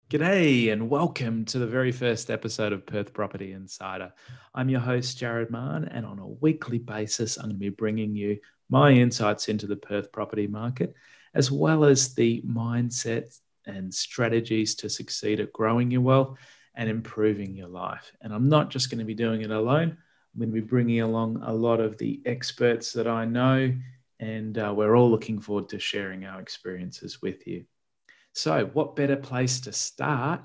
G'day and welcome to the very first episode of Perth Property Insider. I'm your host, Jared Mann, and on a weekly basis, I'm going to be bringing you my insights into the Perth property market, as well as the mindset and strategies to succeed at growing your wealth and improving your life. And I'm not just going to be doing it alone. I'm going to be bringing along a lot of the experts that I know, and we're all looking forward to sharing our experiences with you. So, what better place to start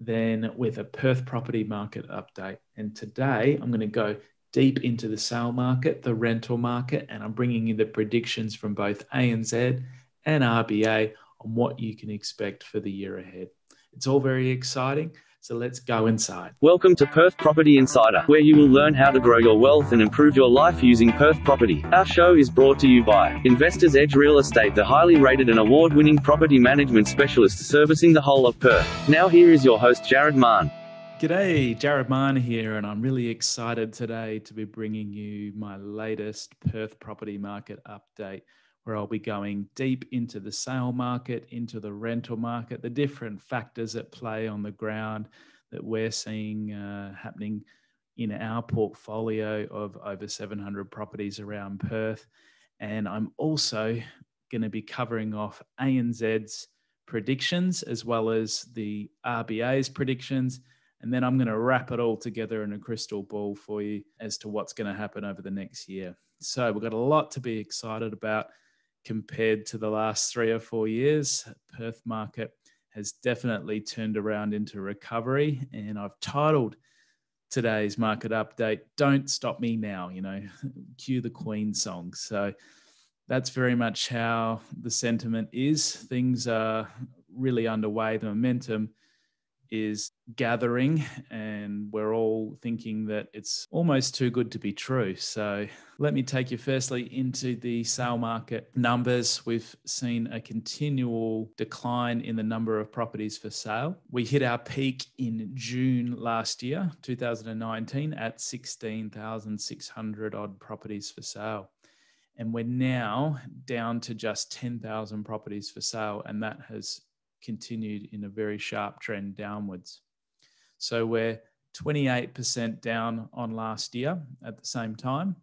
than with a Perth property market update? And today I'm going to go deep into the sale market, the rental market, and I'm bringing you the predictions from both ANZ and RBA on what you can expect for the year ahead. It's all very exciting. So let's go inside. Welcome to Perth Property Insider, where you will learn how to grow your wealth and improve your life using Perth property. Our show is brought to you by Investors Edge Real Estate, the highly rated and award-winning property management specialist servicing the whole of Perth. Now here is your host, Jared Mann. G'day, Jared Mann here, and I'm really excited today to be bringing you my latest Perth property market update, where I'll be going deep into the sale market, into the rental market, the different factors at play on the ground that we're seeing happening in our portfolio of over 700 properties around Perth. And I'm also going to be covering off ANZ's predictions as well as the RBA's predictions. And then I'm going to wrap it all together in a crystal ball for you as to what's going to happen over the next year. So we've got a lot to be excited about. Compared to the last 3 or 4 years, Perth market has definitely turned around into recovery. And I've titled today's market update, Don't Stop Me Now, cue the Queen song. So that's very much how the sentiment is. Things are really underway. The momentum is gathering and we're all thinking that it's almost too good to be true. So let me take you firstly into the sale market numbers. We've seen a continual decline in the number of properties for sale. We hit our peak in June last year, 2019, at 16,600 odd properties for sale. And we're now down to just 10,000 properties for sale, and that has continued in a very sharp trend downwards. So we're 28% down on last year at the same time.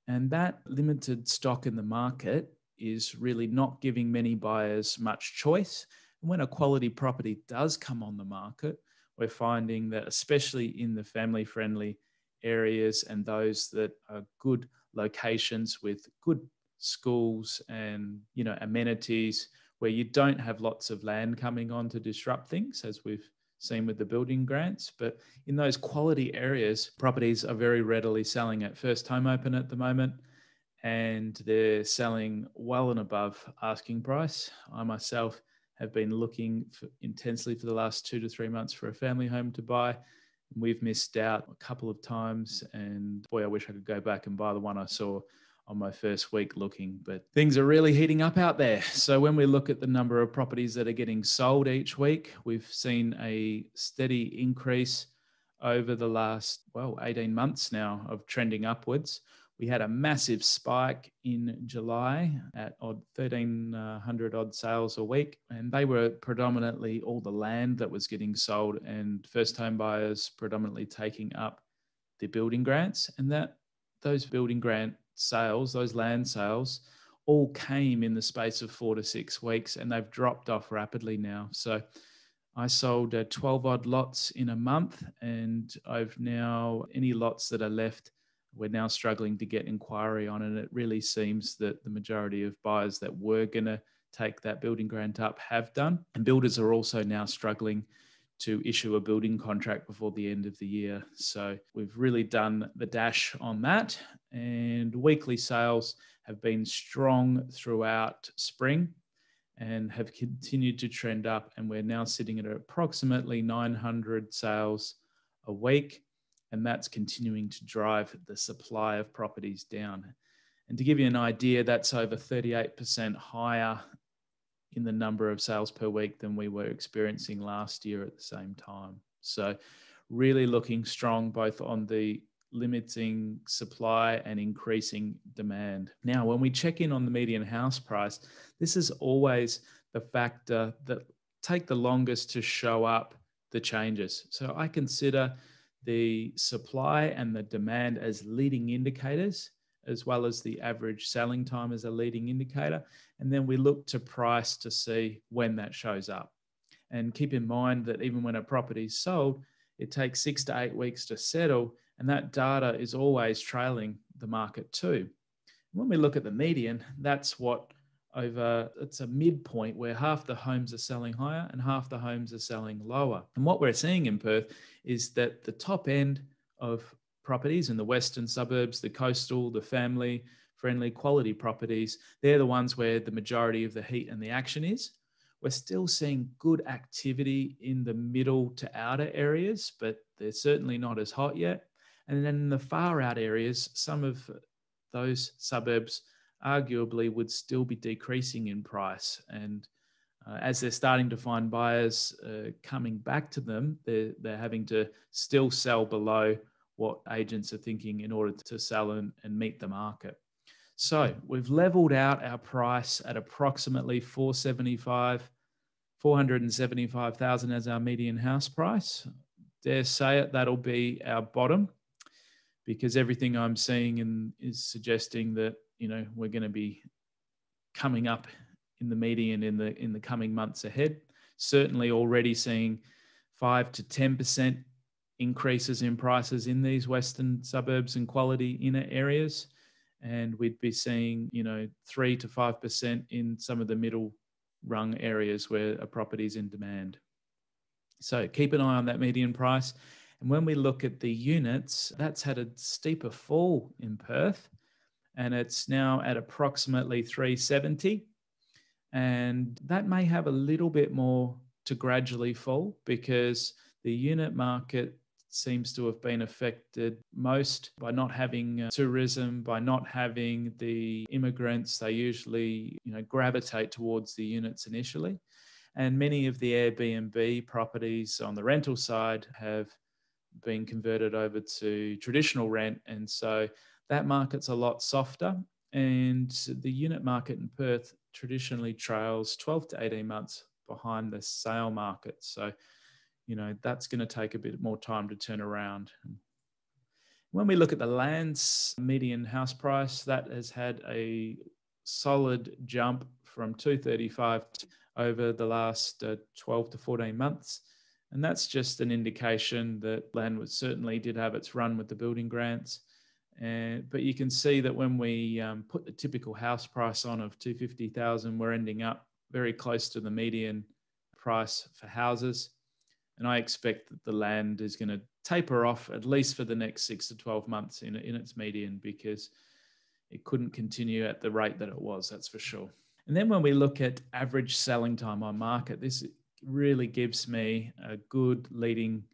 And that limited stock in the market is really not giving many buyers much choice. And when a quality property does come on the market, we're finding that especially in the family-friendly areas and those that are good locations with good schools and amenities, where you don't have lots of land coming on to disrupt things, as we've seen with the building grants. But in those quality areas, properties are very readily selling at first home open at the moment, and they're selling well and above asking price. I myself have been looking intensely for the last 2 to 3 months for a family home to buy. We've missed out a couple of times, and boy, I wish I could go back and buy the one I saw on my first week looking, but things are really heating up out there. So when we look at the number of properties that are getting sold each week, we've seen a steady increase over the last, 18 months now of trending upwards. We had a massive spike in July at 1,300 odd sales a week, and they were predominantly all the land that was getting sold and first home buyers predominantly taking up the building grants, and those building grant sales, those land sales, all came in the space of 4 to 6 weeks, and they've dropped off rapidly now. So I sold 12 odd lots in a month, and I've now, any lots that are left, we're now struggling to get inquiry on, and it really seems that the majority of buyers that were going to take that building grant up have done. And builders are also now struggling to issue a building contract before the end of the year. So we've really done the dash on that, and weekly sales have been strong throughout spring and have continued to trend up, and we're now sitting at approximately 900 sales a week, and that's continuing to drive the supply of properties down. And to give you an idea, that's over 38% higher in the number of sales per week than we were experiencing last year at the same time. So really looking strong both on the limiting supply and increasing demand. Now, when we check in on the median house price, this is always the factor that take the longest to show up the changes. So I consider the supply and the demand as leading indicators, as well as the average selling time as a leading indicator. And then we look to price to see when that shows up. And keep in mind that even when a property is sold, it takes 6 to 8 weeks to settle, and that data is always trailing the market too. When we look at the median, it's a midpoint where half the homes are selling higher and half the homes are selling lower. And what we're seeing in Perth is that the top end of properties in the western suburbs, the coastal, the family-friendly quality properties, they're the ones where the majority of the heat and the action is. We're still seeing good activity in the middle to outer areas, but they're certainly not as hot yet. And then in the far out areas, some of those suburbs arguably would still be decreasing in price. And as they're starting to find buyers coming back to them, they're having to still sell below what agents are thinking in order to sell and meet the market. So we've leveled out our price at approximately 475,000 as our median house price. Dare say it, that'll be our bottom, because everything I'm seeing is suggesting that, you know, we're going to be coming up in the median in the coming months ahead. Certainly already seeing 5 to 10% increases in prices in these western suburbs and quality inner areas. And we'd be seeing, 3 to 5% in some of the middle rung areas where a property is in demand. So keep an eye on that median price. And when we look at the units, that's had a steeper fall in Perth, and it's now at approximately 370. And that may have a little bit more to gradually fall, because the unit market seems to have been affected most by not having tourism, by not having the immigrants. They usually, gravitate towards the units initially. And many of the Airbnb properties on the rental side have been converted over to traditional rent. And so that market's a lot softer. And the unit market in Perth traditionally trails 12 to 18 months behind the sale market. So, that's going to take a bit more time to turn around. When we look at the land's median house price, that has had a solid jump from 235 over the last 12 to 14 months. And that's just an indication that land certainly did have its run with the building grants. But you can see that when we put the typical house price on of 250,000, we're ending up very close to the median price for houses. And I expect that the land is going to taper off at least for the next 6 to 12 months in its median, because it couldn't continue at the rate that it was, that's for sure. And then when we look at average selling time on market, this really gives me a good leading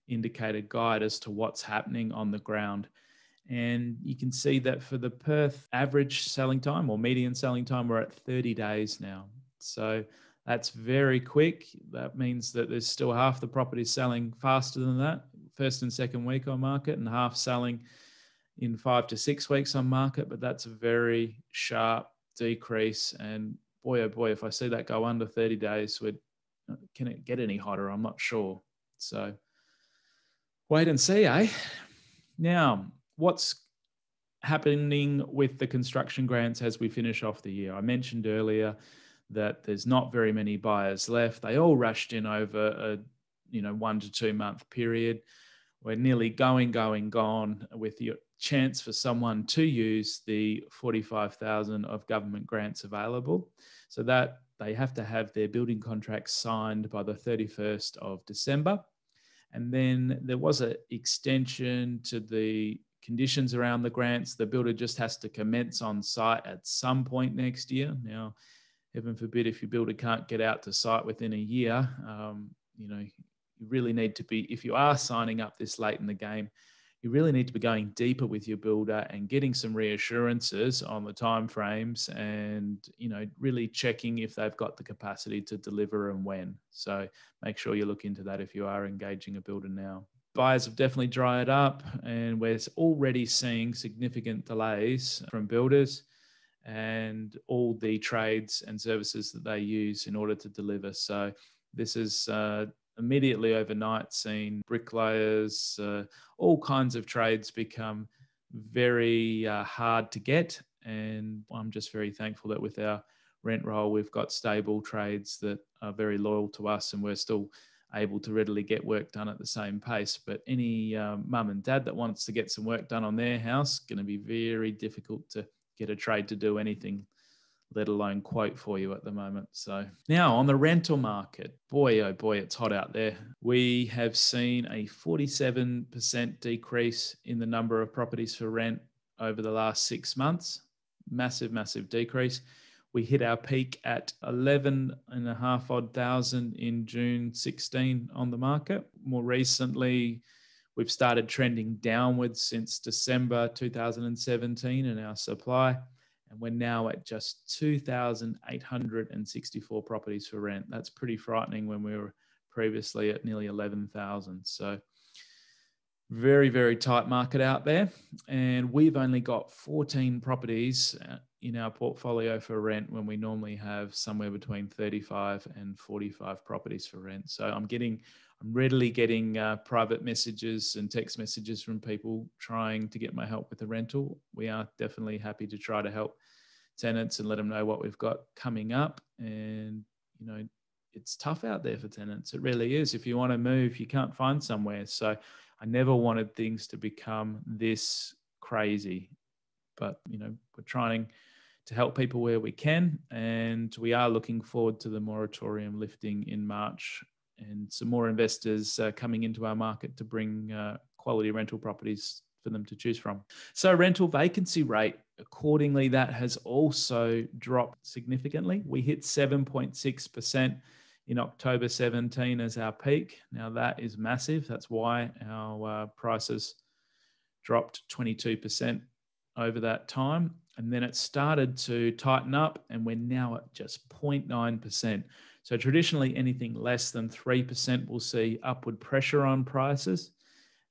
indicator guide as to what's happening on the ground. And you can see that for the Perth average selling time or median selling time, we're at 30 days now. So that's very quick. That means that there's still half the property selling faster than that, first and second week on market, and half selling in 5 to 6 weeks on market. But that's a very sharp decrease. And boy, oh boy, if I see that go under 30 days, can it get any hotter? I'm not sure. So wait and see, eh? Now, what's happening with the construction grants as we finish off the year? I mentioned earlier that there's not very many buyers left. They all rushed in over a 1 to 2 month period. We're nearly gone with the chance for someone to use the 45,000 of government grants available. So that they have to have their building contracts signed by the 31st of December. And then there was an extension to the conditions around the grants. The builder just has to commence on site at some point next year. Now, heaven forbid if your builder can't get out to site within a year, you really need to be, if you are signing up this late in the game, you really need to be going deeper with your builder and getting some reassurances on the timeframes, and really checking if they've got the capacity to deliver and when. So make sure you look into that if you are engaging a builder now. Buyers have definitely dried up, and we're already seeing significant delays from builders and all the trades and services that they use in order to deliver. So This is immediately overnight seen bricklayers, all kinds of trades become very hard to get. And I'm just very thankful that with our rent roll, we've got stable trades that are very loyal to us, and we're still able to readily get work done at the same pace. But any mum and dad that wants to get some work done on their house, going to be very difficult to get a trade to do anything, let alone quote for you at the moment. So now on the rental market, boy, oh boy, it's hot out there. We have seen a 47% decrease in the number of properties for rent over the last 6 months. Massive, massive decrease. We hit our peak at 11,500 odd thousand in June 16 on the market. More recently, we've started trending downwards since December 2017 in our supply. And we're now at just 2,864 properties for rent. That's pretty frightening when we were previously at nearly 11,000. So very, very tight market out there. And we've only got 14 properties in our portfolio for rent when we normally have somewhere between 35 and 45 properties for rent. So I'm readily getting private messages and text messages from people trying to get my help with the rental. We are definitely happy to try to help tenants and let them know what we've got coming up. And, you know, it's tough out there for tenants. It really is. If you want to move, you can't find somewhere. So I never wanted things to become this crazy, but, you know, we're trying to help people where we can. And we are looking forward to the moratorium lifting in March and some more investors coming into our market to bring quality rental properties for them to choose from. So rental vacancy rate, accordingly, that has also dropped significantly. We hit 7.6% in October 17 as our peak. Now that is massive. That's why our prices dropped 22% over that time. And then it started to tighten up, and we're now at just 0.9%. So traditionally, anything less than 3% will see upward pressure on prices.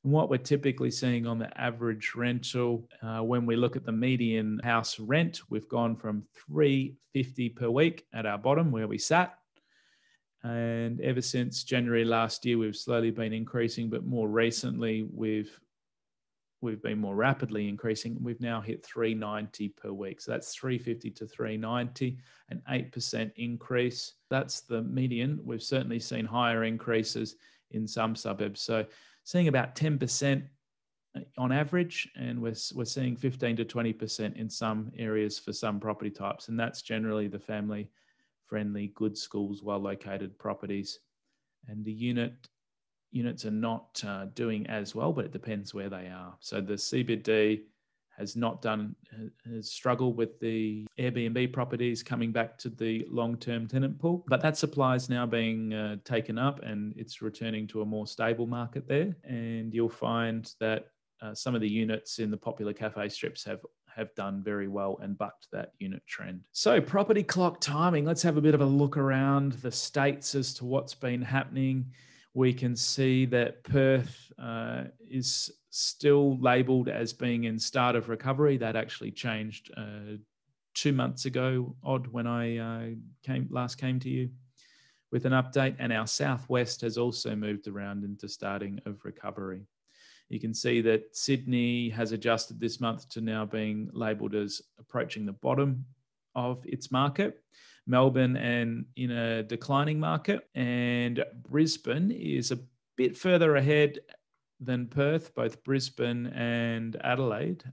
And what we're typically seeing on the average rental, when we look at the median house rent, we've gone from $350 per week at our bottom where we sat. And ever since January last year, we've slowly been increasing, but more recently, we've been more rapidly increasing. We've now hit $390 per week. So that's $350 to $390, an 8% increase. That's the median. We've certainly seen higher increases in some suburbs. So seeing about 10% on average, and we're seeing 15 to 20% in some areas for some property types. And that's generally the family-friendly, good schools, well-located properties. And the units are not doing as well, but it depends where they are. So the CBD has struggled with the Airbnb properties coming back to the long-term tenant pool, but that supply is now being taken up and it's returning to a more stable market there. And you'll find that some of the units in the popular cafe strips have done very well and bucked that unit trend. So property clock timing, let's have a bit of a look around the states as to what's been happening. We can see that Perth is still labelled as being in start of recovery. That actually changed 2 months ago, when I last came to you with an update. And our southwest has also moved around into starting of recovery. You can see that Sydney has adjusted this month to now being labelled as approaching the bottom of its market. Melbourne and in a declining market, and Brisbane is a bit further ahead than Perth, both Brisbane and Adelaide.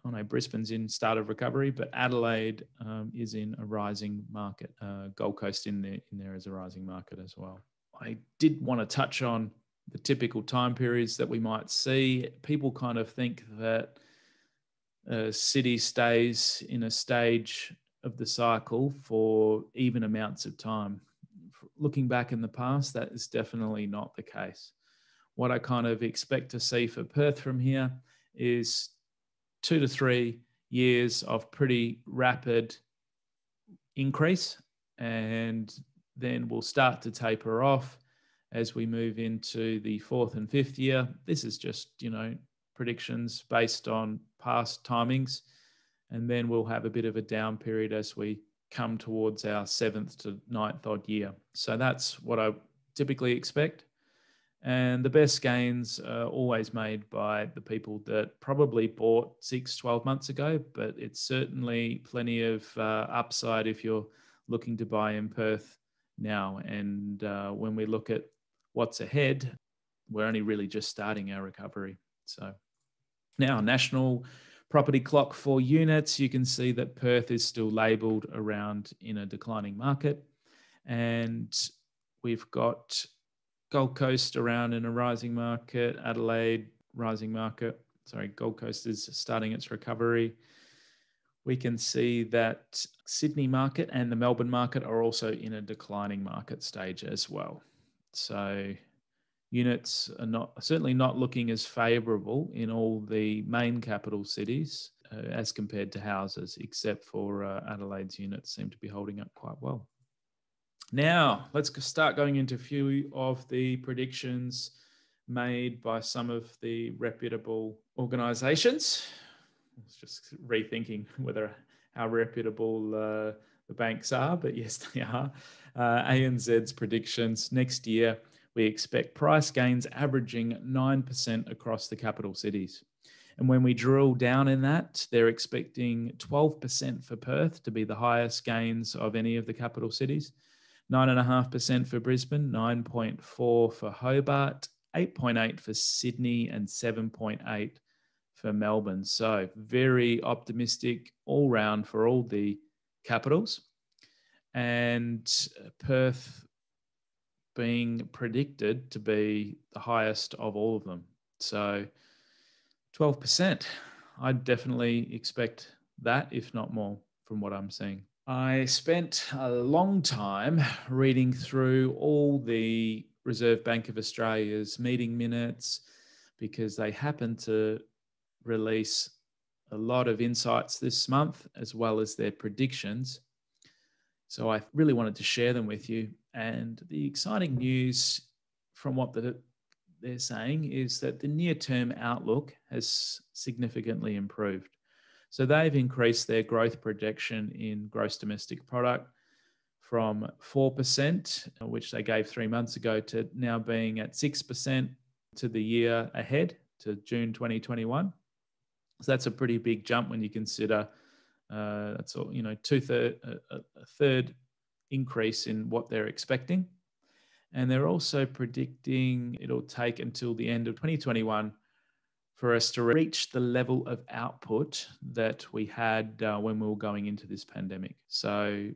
Oh no, Brisbane's in start of recovery, but Adelaide is in a rising market. Gold Coast in there is a rising market as well. I did want to touch on the typical time periods that we might see. People kind of think that a city stays in a stage of the cycle for even amounts of time. Looking back in the past, that is definitely not the case. What I kind of expect to see for Perth from here is 2 to 3 years of pretty rapid increase, and then we'll start to taper off as we move into the 4th and 5th year. This is just, predictions based on past timings. And then we'll have a bit of a down period as we come towards our 7th to 9th odd year. So that's what I typically expect. And the best gains are always made by the people that probably bought 6-12 months ago, but it's certainly plenty of upside if you're looking to buy in Perth now. And when we look at what's ahead, we're only really just starting our recovery. So now, national property clock for units, you can see that Perth is still labelled around in a declining market. And we've got Gold Coast around in a rising market, Adelaide rising market. Sorry, Gold Coast is starting its recovery. We can see that Sydney market and the Melbourne market are also in a declining market stage as well. So units are certainly not looking as favourable in all the main capital cities as compared to houses, except for Adelaide's units seem to be holding up quite well. Now, let's start going into a few of the predictions made by some of the reputable organisations. I was just rethinking how reputable the banks are, but yes, they are. ANZ's predictions next year, we expect price gains averaging 9% across the capital cities. And when we drill down in that, they're expecting 12% for Perth to be the highest gains of any of the capital cities. 9.5% for Brisbane, 9.4% for Hobart, 8.8% for Sydney, and 7.8% for Melbourne. So very optimistic all round for all the capitals. And Perth being predicted to be the highest of all of them. So 12%. I'd definitely expect that, if not more, from what I'm seeing. I spent a long time reading through all the Reserve Bank of Australia's meeting minutes because they happen to release a lot of insights this month as well as their predictions. So I really wanted to share them with you. And the exciting news from what they're saying is that the near-term outlook has significantly improved. So they've increased their growth projection in gross domestic product from 4%, which they gave 3 months ago, to now being at 6% to the year ahead, to June 2021. So that's a pretty big jump when you consider that's all, a third increase in what they're expecting. And they're also predicting it'll take until the end of 2021 for us to reach the level of output that we had when we were going into this pandemic. So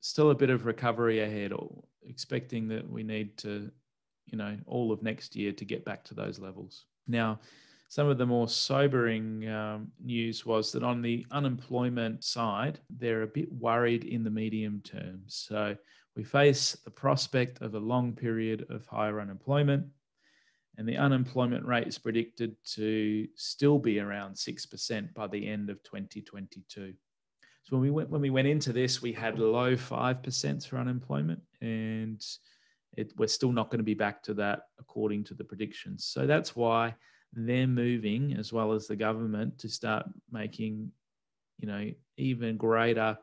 still a bit of recovery ahead, or expecting that we need to, all of next year to get back to those levels. Now, some of the more sobering news was that on the unemployment side, they're a bit worried in the medium term. So we face the prospect of a long period of higher unemployment, and the unemployment rate is predicted to still be around 6% by the end of 2022. So when we went into this, we had low 5% for unemployment, and we're still not going to be back to that according to the predictions. So that's why they're moving, as well as the government, to start making, even greater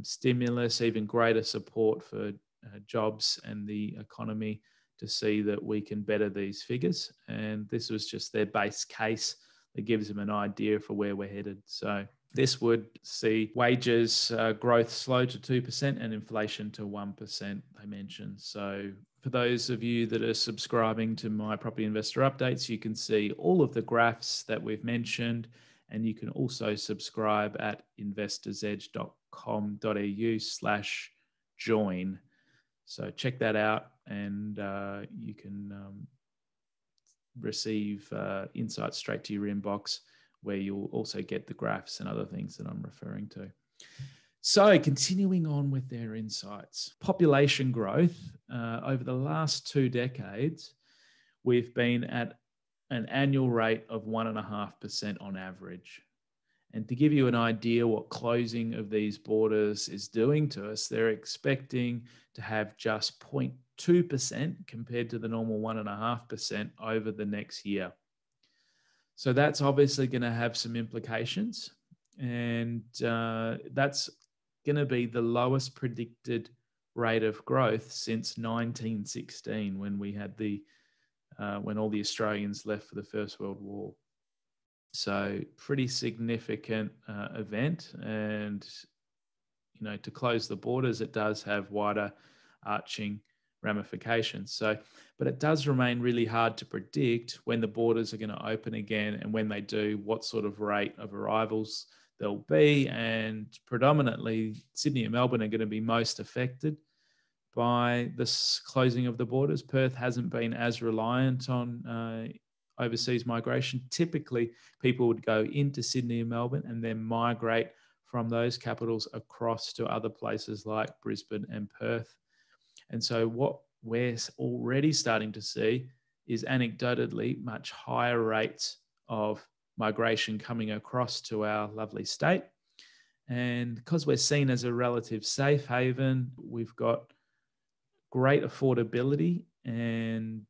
stimulus, even greater support for jobs and the economy, to see that we can better these figures. And this was just their base case that gives them an idea for where we're headed. So this would see wages growth slow to 2% and inflation to 1%, they mentioned. So for those of you that are subscribing to my Property Investor Updates, you can see all of the graphs that we've mentioned, and you can also subscribe at investorsedge.com.au/join. So check that out, and you can receive insights straight to your inbox, where you'll also get the graphs and other things that I'm referring to. So continuing on with their insights, population growth over the last 2 decades, we've been at an annual rate of 1.5% on average. And to give you an idea what closing of these borders is doing to us, they're expecting to have just 0.2% compared to the normal 1.5% over the next year. So that's obviously going to have some implications. And that's going to be the lowest predicted rate of growth since 1916, when we had when all the Australians left for the First World War. So pretty significant event. And, to close the borders, it does have wider arching ramifications. But it does remain really hard to predict when the borders are going to open again, and when they do, what sort of rate of arrivals there'll be. And predominantly, Sydney and Melbourne are going to be most affected by this closing of the borders. Perth hasn't been as reliant on overseas migration. Typically, people would go into Sydney and Melbourne and then migrate from those capitals across to other places like Brisbane and Perth. And so what we're already starting to see is anecdotally much higher rates of migration coming across to our lovely state. And because we're seen as a relative safe haven, we've got great affordability and,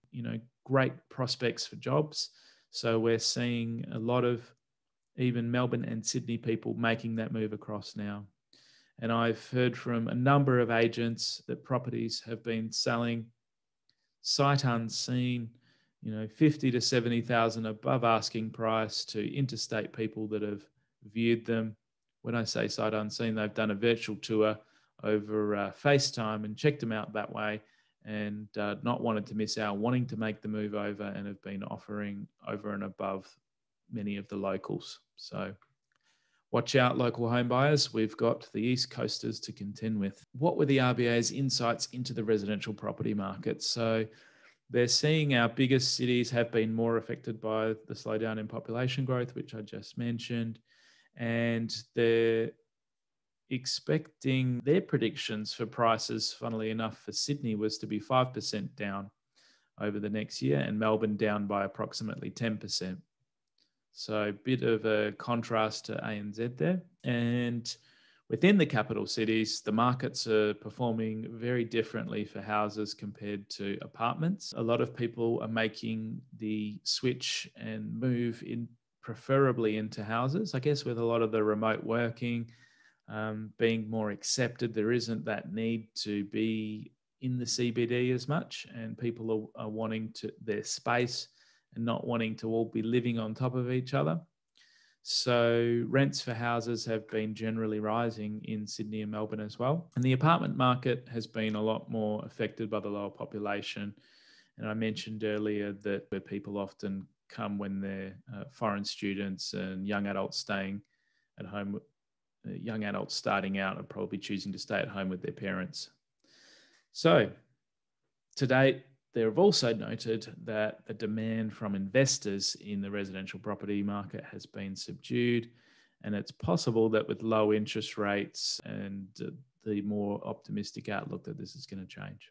great prospects for jobs. So we're seeing a lot of even Melbourne and Sydney people making that move across now. And I've heard from a number of agents that properties have been selling sight unseen, 50 to 70,000 above asking price to interstate people that have viewed them. When I say sight unseen, they've done a virtual tour over FaceTime and checked them out that way, and not wanted to miss out, wanting to make the move over, and have been offering over and above many of the locals. So watch out, local home buyers. We've got the East Coasters to contend with. What were the RBA's insights into the residential property market? So they're seeing our biggest cities have been more affected by the slowdown in population growth, which I just mentioned. And they're expecting their predictions for prices, funnily enough, for Sydney was to be 5% down over the next year, and Melbourne down by approximately 10%. So a bit of a contrast to ANZ there. And within the capital cities, the markets are performing very differently for houses compared to apartments. A lot of people are making the switch and move in preferably into houses. I guess with a lot of the remote working being more accepted, there isn't that need to be in the CBD as much, and people are wanting their space and not wanting to all be living on top of each other. So rents for houses have been generally rising in Sydney and Melbourne as well. And the apartment market has been a lot more affected by the lower population. And I mentioned earlier that where people often come when they're foreign students and young adults staying at home. Young adults starting out are probably choosing to stay at home with their parents. So to date, they have also noted that the demand from investors in the residential property market has been subdued, and it's possible that with low interest rates and the more optimistic outlook that this is going to change.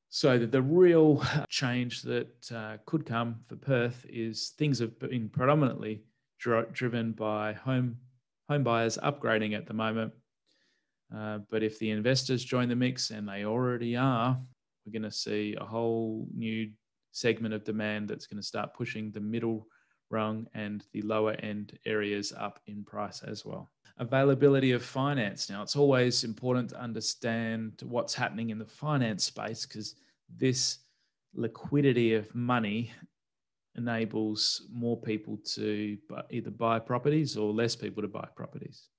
So the real change that could come for Perth is things have been predominantly driven by home buyers upgrading at the moment. But if the investors join the mix, and they already are, we're going to see a whole new segment of demand that's going to start pushing the middle rung and the lower end areas up in price as well. Availability of finance. Now, it's always important to understand what's happening in the finance space, because this liquidity of money enables more people to either buy properties or less people to buy properties.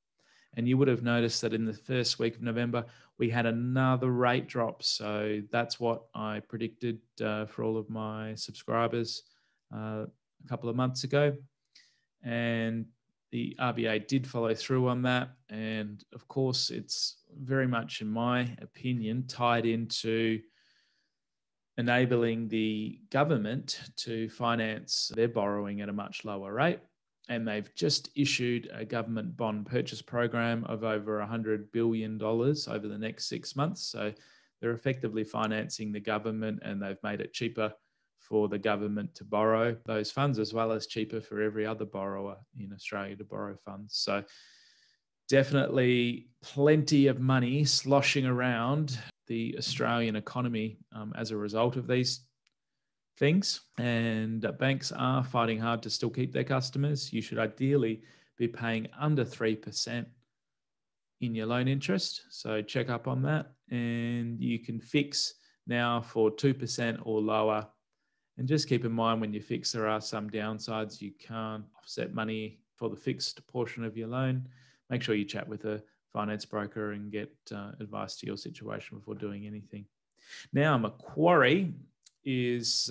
And you would have noticed that in the first week of November, we had another rate drop. So that's what I predicted for all of my subscribers a couple of months ago. And the RBA did follow through on that. And of course, it's very much, in my opinion, tied into enabling the government to finance their borrowing at a much lower rate. And they've just issued a government bond purchase program of over $100 billion over the next 6 months. So they're effectively financing the government, and they've made it cheaper for the government to borrow those funds, as well as cheaper for every other borrower in Australia to borrow funds. So definitely plenty of money sloshing around the Australian economy as a result of these things. And banks are fighting hard to still keep their customers. You should ideally be paying under 3% in your loan interest. So check up on that, and you can fix now for 2% or lower. And just keep in mind when you fix, there are some downsides. You can't offset money for the fixed portion of your loan. Make sure you chat with a finance broker and get advice to your situation before doing anything. Now, Macquarie is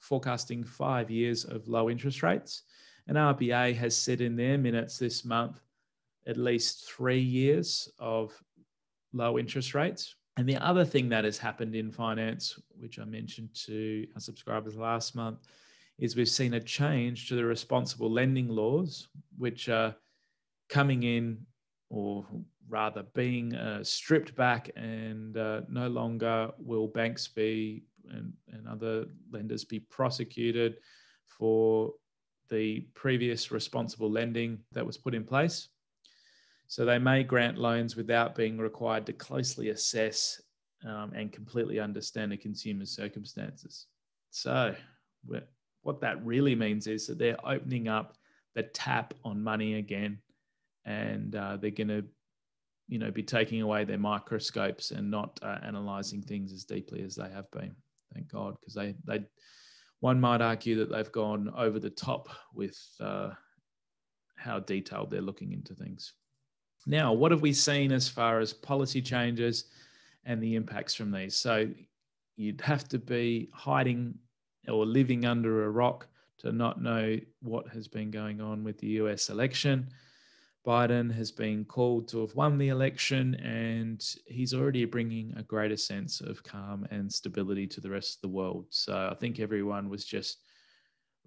forecasting 5 years of low interest rates. And RBA has said in their minutes this month at least 3 years of low interest rates. And the other thing that has happened in finance, which I mentioned to our subscribers last month, is we've seen a change to the responsible lending laws, which are coming in, or rather being stripped back, and no longer will banks be and other lenders be prosecuted for the previous responsible lending that was put in place. So they may grant loans without being required to closely assess and completely understand a consumer's circumstances. So what that really means is that they're opening up the tap on money again, and they're going to, be taking away their microscopes and not analysing things as deeply as they have been. Thank God, because one might argue that they've gone over the top with how detailed they're looking into things. Now, what have we seen as far as policy changes and the impacts from these? So you'd have to be hiding or living under a rock to not know what has been going on with the US election. Biden has been called to have won the election, and he's already bringing a greater sense of calm and stability to the rest of the world. So I think everyone was just,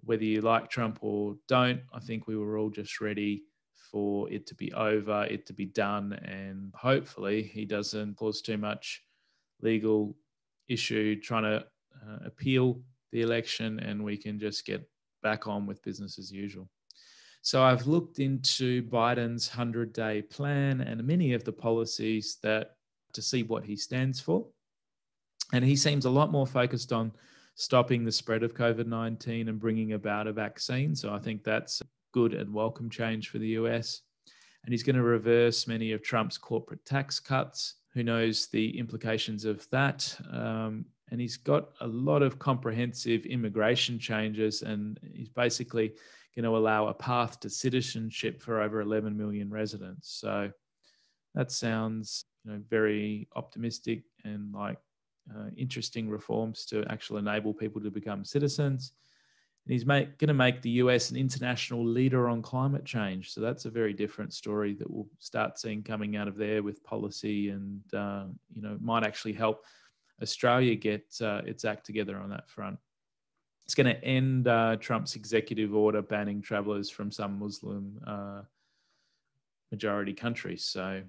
whether you like Trump or don't, I think we were all just ready for it to be over, it to be done, and hopefully he doesn't cause too much legal issue trying to appeal the election, and we can just get back on with business as usual. So I've looked into Biden's 100-day plan and many of the policies to see what he stands for. And he seems a lot more focused on stopping the spread of COVID-19 and bringing about a vaccine. So I think that's a good and welcome change for the US. And he's going to reverse many of Trump's corporate tax cuts. Who knows the implications of that? And he's got a lot of comprehensive immigration changes, and he's basically going to allow a path to citizenship for over 11 million residents. So that sounds, very optimistic and like interesting reforms to actually enable people to become citizens. And he's going to make the US an international leader on climate change. So that's a very different story that we'll start seeing coming out of there with policy, and might actually help Australia get its act together on that front. It's going to end Trump's executive order banning travellers from some Muslim majority countries. So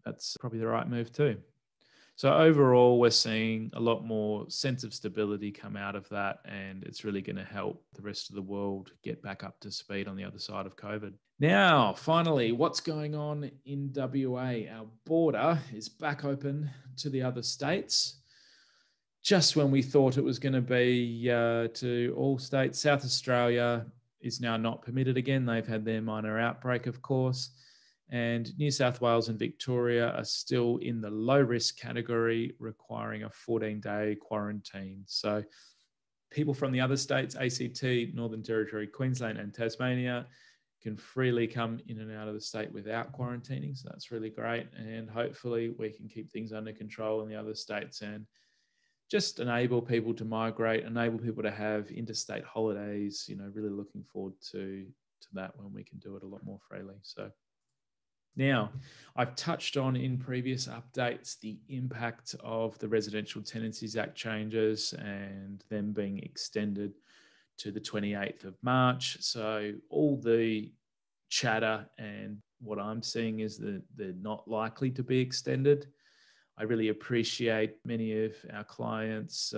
that's probably the right move too. So overall, we're seeing a lot more sense of stability come out of that, and it's really going to help the rest of the world get back up to speed on the other side of COVID. Now, finally, what's going on in WA? Our border is back open to the other states. Just when we thought it was going to be to all states. South Australia is now not permitted again. They've had their minor outbreak, of course. And New South Wales and Victoria are still in the low risk category, requiring a 14-day quarantine. So people from the other states, ACT, Northern Territory, Queensland and Tasmania, can freely come in and out of the state without quarantining. So that's really great. And hopefully we can keep things under control in the other states and just enable people to migrate, enable people to have interstate holidays, really looking forward to that when we can do it a lot more freely. So now, I've touched on in previous updates the impact of the Residential Tenancies Act changes and them being extended to the 28th of March. So all the chatter and what I'm seeing is that they're not likely to be extended. I really appreciate many of our clients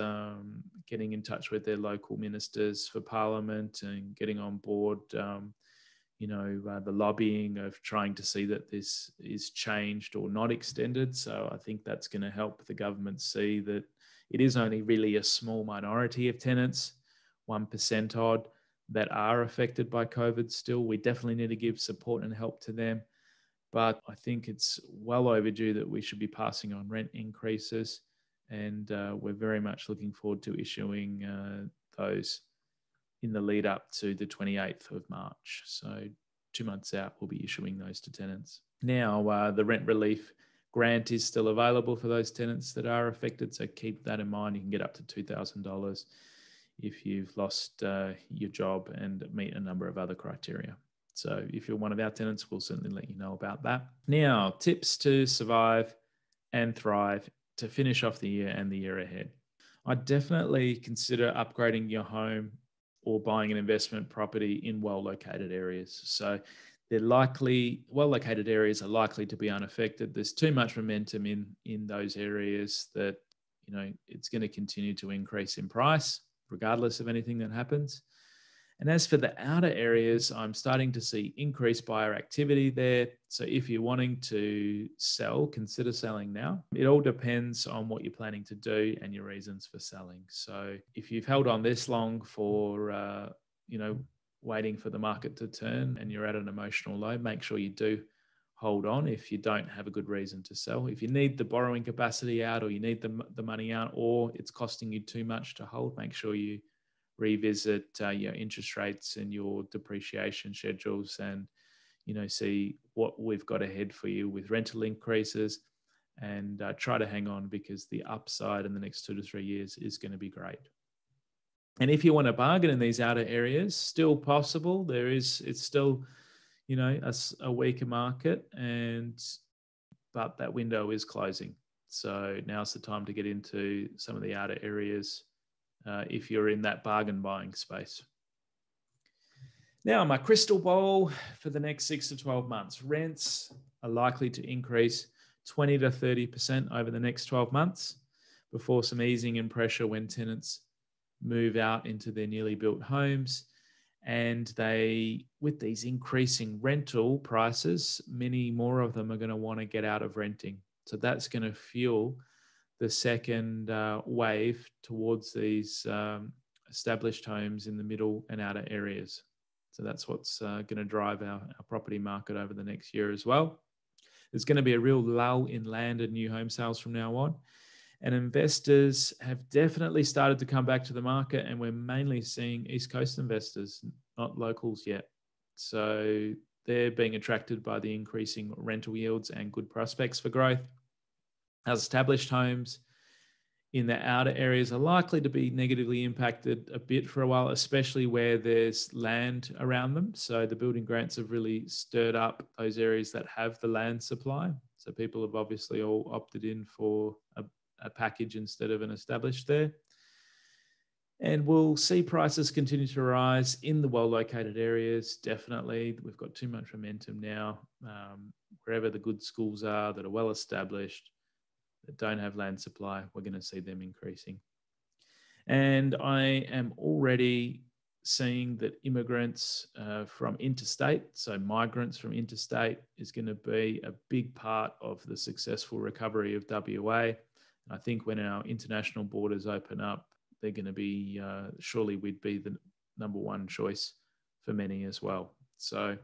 getting in touch with their local ministers for Parliament and getting on board the lobbying of trying to see that this is changed or not extended. So I think that's going to help the government see that it is only really a small minority of tenants, 1% odd, that are affected by COVID still. We definitely need to give support and help to them. but I think it's well overdue that we should be passing on rent increases. And we're very much looking forward to issuing those in the lead up to the 28th of March. So 2 months out, we'll be issuing those to tenants. Now, the rent relief grant is still available for those tenants that are affected. So keep that in mind. You can get up to $2,000 if you've lost your job and meet a number of other criteria. So if you're one of our tenants, we'll certainly let you know about that. Now, tips to survive and thrive to finish off the year and the year ahead. I'd definitely consider upgrading your home or buying an investment property in well-located areas. So well-located areas are likely to be unaffected. There's too much momentum in those areas that, it's going to continue to increase in price, regardless of anything that happens. And as for the outer areas, I'm starting to see increased buyer activity there. So if you're wanting to sell, consider selling now. It all depends on what you're planning to do and your reasons for selling. So if you've held on this long for, waiting for the market to turn and you're at an emotional low, make sure you do hold on if you don't have a good reason to sell. If you need the borrowing capacity out, or you need the money out, or it's costing you too much to hold, make sure you revisit your interest rates and your depreciation schedules, and see what we've got ahead for you with rental increases, and try to hang on, because the upside in the next 2 to 3 years is going to be great. And if you want to bargain in these outer areas, still possible. It's still a weaker market, but that window is closing. So now's the time to get into some of the outer areas if you're in that bargain buying space. Now, my crystal ball for the next 6 to 12 months. Rents are likely to increase 20 to 30% over the next 12 months before some easing in pressure when tenants move out into their newly built homes. And with these increasing rental prices, many more of them are going to want to get out of renting. So that's going to fuel the second wave towards these established homes in the middle and outer areas. So that's what's going to drive our property market over the next year as well. There's going to be a real lull in land and new home sales from now on. And investors have definitely started to come back to the market, and we're mainly seeing East Coast investors, not locals yet. So they're being attracted by the increasing rental yields and good prospects for growth. As established homes in the outer areas are likely to be negatively impacted a bit for a while, especially where there's land around them. So the building grants have really stirred up those areas that have the land supply. So people have obviously all opted in for a package instead of an established there. And we'll see prices continue to rise in the well-located areas, definitely. We've got too much momentum now. Wherever the good schools are that are well-established, that don't have land supply, we're going to see them increasing. And I am already seeing that immigrants from interstate, so migrants from interstate, is going to be a big part of the successful recovery of WA. I think when our international borders open up, they're going to be, surely we'd be the number one choice for many as well. So I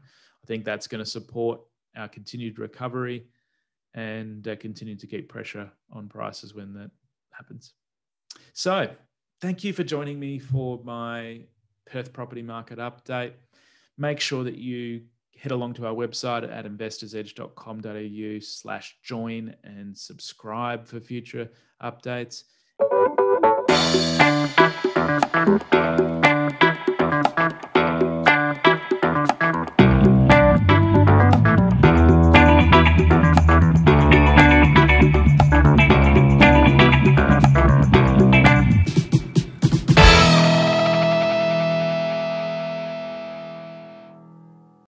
think that's going to support our continued recovery and continue to keep pressure on prices when that happens. So thank you for joining me for my Perth property market update. Make sure that you head along to our website at investorsedge.com.au/join and subscribe for future updates.